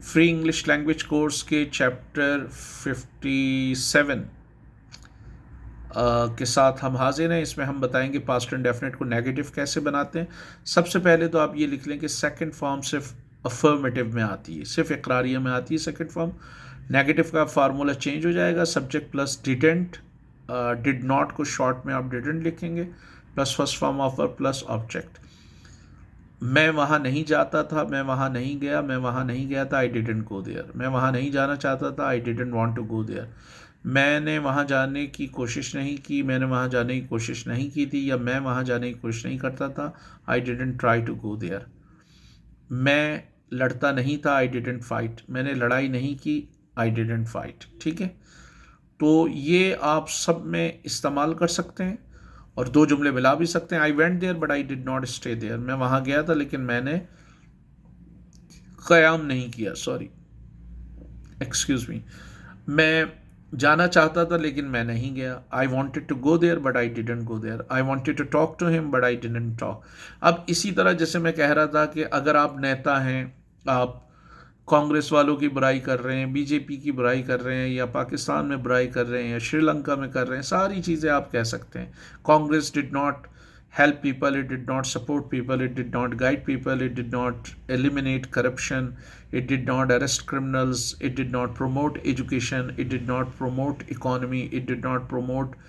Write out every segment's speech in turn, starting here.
Free English language course के chapter 57 के साथ हम हाजिर हैं। इसमें हम बताएंगे पास्ट इंडेफिनिट को नेगेटिव कैसे बनाते हैं। सबसे पहले तो आप ये लिख लें कि सेकंड फॉर्म सिर्फ अफर्मेटिव में आती है, सिर्फ इकरारिया में आती है सेकंड फॉर्म। नेगेटिव का फार्मूला चेंज हो जाएगा, subject plus didn't, did not को शॉर्ट में आप डिडेंट लिखेंगे, plus first form of verb plus object. मैं वहाँ नहीं जाता था, मैं वहाँ नहीं गया, मैं वहाँ नहीं गया था, आई डिडंट गो देयर। मैं वहाँ नहीं जाना चाहता था, I didn't want to go there. मैंने वहाँ जाने की कोशिश नहीं की, मैंने वहाँ जाने की कोशिश नहीं की थी, या मैं वहाँ जाने की कोशिश नहीं करता था, I didn't try to go there. मैं लड़ता नहीं था, आई डिडंट फाइट। मैंने लड़ाई नहीं की, आई डिडंट फाइट। ठीक है, तो ये आप सब में इस्तेमाल कर सकते हैं और दो जुमले मिला भी सकते हैं। I went there but I did not stay there. मैं वहाँ गया था लेकिन मैंने क़याम नहीं किया, सॉरी एक्सक्यूज़ मी। मैं जाना चाहता था लेकिन मैं नहीं गया। I wanted to go there but I didn't go there. I wanted to talk to him but I didn't talk. अब इसी तरह जैसे मैं कह रहा था कि अगर आप नेता हैं, आप कांग्रेस वालों की बुराई कर रहे हैं, बीजेपी की बुराई कर रहे हैं, या पाकिस्तान में बुराई कर रहे हैं, या श्रीलंका में कर रहे हैं, सारी चीज़ें आप कह सकते हैं। Congress did not help people, it did not support people, it did not guide people, it did not eliminate corruption, it did not arrest criminals, it did not promote education, it did not promote economy, it did not promote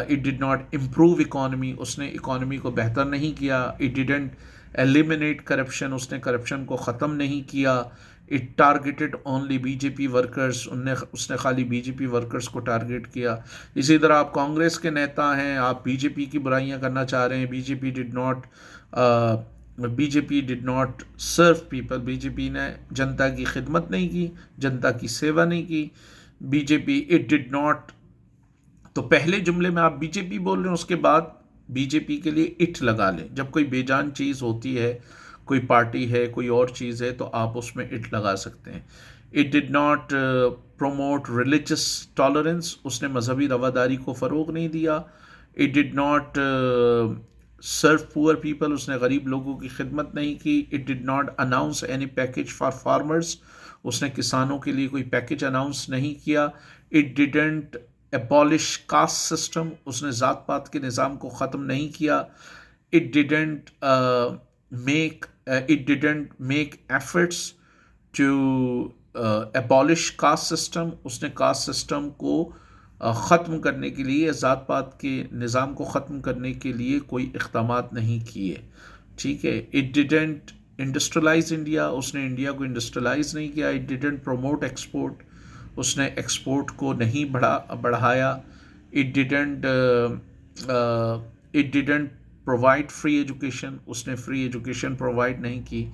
it did not improve economy, उसने economy को बेहतर नहीं किया। it didn't eliminate corruption, उसने corruption को ख़त्म नहीं किया। It targeted only BJP workers, उसने खाली बीजेपी वर्कर्स को टारगेट किया। इसी तरह आप कांग्रेस के नेता हैं, आप बीजेपी की बुराइयां करना चाह रहे हैं। BJP did not serve people, BJP ने जनता की खिदमत नहीं की, जनता की सेवा नहीं की। बीजेपी इट डिड नॉट, तो पहले जुमले में आप बीजेपी बोल रहे हैं, उसके बाद बीजेपी के लिए इट लगा लें। जब कोई बेजान चीज़ होती है, कोई पार्टी है, कोई और चीज़ है, तो आप उसमें इट लगा सकते हैं। It did not promote religious tolerance, उसने मजहबी रवादारी को फ़रोग नहीं दिया। It did not serve poor people, उसने गरीब लोगों की खिदमत नहीं की। It did not announce any package for farmers, उसने किसानों के लिए कोई पैकेज अनाउंस नहीं किया। It didn't abolish caste system, उसने ज़ात पात के निज़ाम को ख़त्म नहीं किया। It didn't make efforts to abolish caste system, उसने कास्ट सिस्टम को ख़त्म करने के लिए, ज़ात पात के निज़ाम को ख़त्म करने के लिए कोई इक़दामात नहीं किए। ठीक है। इट डिडेंट इंडस्ट्रियलाइज इंडिया, उसने इंडिया को इंडस्ट्रियलाइज नहीं किया। इट डिडेंट प्रमोट एक्सपोर्ट, उसने एक्सपोर्ट को नहीं बढ़ाया। It didn't provide free education, उसने फ्री एजुकेशन प्रोवाइड नहीं की।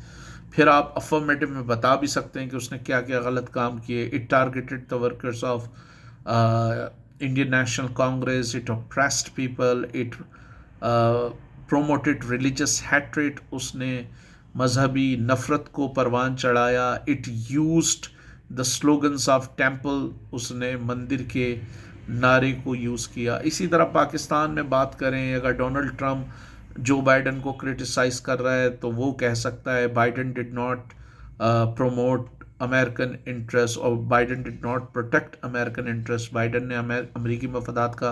फिर आप अफर्मेटिव में बता भी सकते हैं कि उसने क्या क्या गलत काम किए। It targeted the workers of Indian National Congress, it oppressed people, it promoted religious hatred, उसने मजहबी नफ़रत को परवान चढ़ाया। It used the slogans of temple, उसने मंदिर के नारे को यूज़ किया। इसी तरह पाकिस्तान में बात करें, अगर डोनाल्ड ट्रम्प जो बाइडन को क्रिटिसाइज़ कर रहा है तो वो कह सकता है Biden did not promote American interest और Biden did not protect American interest, Biden ने अमेरिकी मफादात का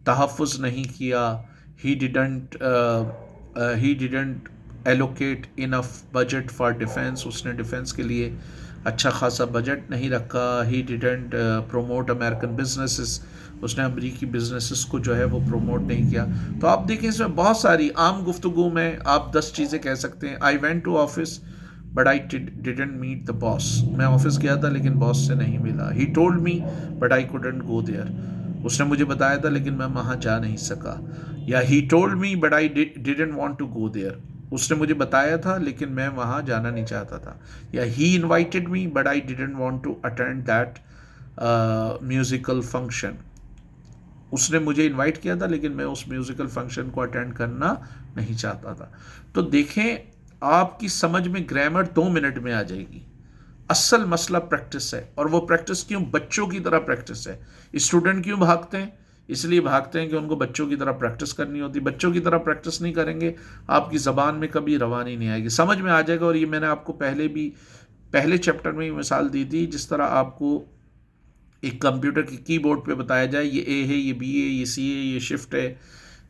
तहफ़्फ़ुज़ नहीं किया। He didn't allocate enough budget for defence, उसने डिफेंस के लिए अच्छा खासा बजट नहीं रखा। He didn't promote American businesses, उसने अमेरिकी बिजनेसेस को जो है वो प्रोमोट नहीं किया। तो आप देखें इसमें बहुत सारी आम गुफ्तगू में आप 10 चीज़ें कह सकते हैं। I went to office but I didn't meet the boss, मैं ऑफिस गया था लेकिन बॉस से नहीं मिला। He told me but I couldn't go there, उसने मुझे बताया था लेकिन मैं वहाँ जा नहीं सका। या he told me but I didn't want to go there, उसने मुझे बताया था लेकिन मैं वहाँ जाना नहीं चाहता था। या he invited me but I didn't want to attend that musical function, उसने मुझे इनवाइट किया था लेकिन मैं उस म्यूज़िकल फंक्शन को अटेंड करना नहीं चाहता था। तो देखें, आपकी समझ में ग्रामर 2 मिनट में आ जाएगी। असल मसला प्रैक्टिस है, और वो प्रैक्टिस क्यों बच्चों की तरह प्रैक्टिस है। स्टूडेंट क्यों भागते हैं? इसलिए भागते हैं कि उनको बच्चों की तरह प्रैक्टिस करनी होती। बच्चों की तरह प्रैक्टिस नहीं करेंगे, आपकी ज़बान में कभी रवानी नहीं आएगी। समझ में आ जाएगा, और ये मैंने आपको पहले भी پہلے چیپٹر میں یہ مثال دی تھی جس طرح آپ کو ایک کمپیوٹر کی کی بورڈ پہ بتایا جائے یہ اے ہے، یہ بی ہے، یہ سی ہے، یہ شفٹ ہے،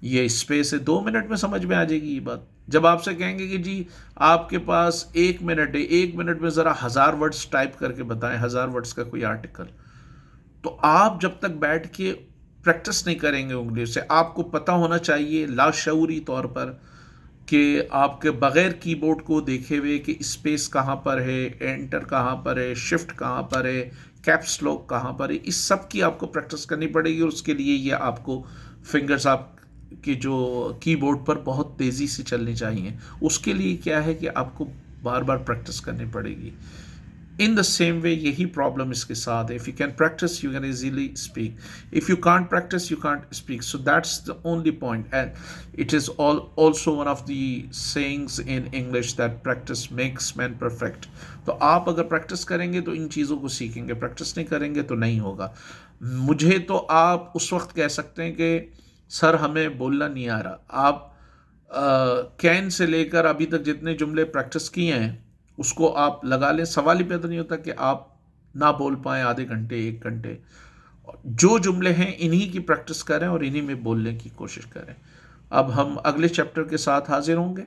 یہ اسپیس ہے، 2 منٹ میں سمجھ میں آ جائے گی یہ بات. جب آپ سے کہیں گے کہ جی آپ کے پاس 1 منٹ ہے، 1 منٹ میں ذرا 1000 ورڈز ٹائپ کر کے بتائیں، 1000 ورڈز کا کوئی آرٹیکل، تو آپ جب تک بیٹھ کے پریکٹس نہیں کریں گے انگلش سے، آپ کو پتہ ہونا چاہیے لاشعوری طور پر کہ آپ کے بغیر کی بورڈ کو دیکھے ہوئے کہ اسپیس کہاں پر ہے، انٹر کہاں پر ہے، شفٹ کہاں پر ہے، کیپس لاک کہاں پر ہے، اس سب کی آپ کو پریکٹس کرنی پڑے گی. اور اس کے لیے یہ آپ کو فنگرز آپ کی جو کی بورڈ پر بہت تیزی سے چلنی چاہیے. اس کے لیے کیا ہے کہ آپ کو بار بار پریکٹس کرنی پڑے گی. ان دا سیم وے یہی پرابلم اس کے ساتھ ہے. If you can practice you can easily speak. If you can't practice you can't speak. So that's the only point. And it is also one of the sayings in English that practice makes man perfect. تو آپ اگر practice کریں گے تو ان چیزوں کو سیکھیں گے، پریکٹس نہیں کریں گے تو نہیں ہوگا. مجھے تو آپ اس وقت کہہ سکتے ہیں کہ سر ہمیں بولنا نہیں آ رہا. آپ کین سے لے کر ابھی تک جتنے جملے پریکٹس کیے ہیں اس کو آپ لگا لیں. سوال ہی پیدا نہیں ہوتا کہ آپ نہ بول پائیں آدھے گھنٹے 1 گھنٹے. جو جملے ہیں انہی کی پریکٹس کریں اور انہی میں بولنے کی کوشش کریں. اب ہم اگلے چیپٹر کے ساتھ حاضر ہوں گے.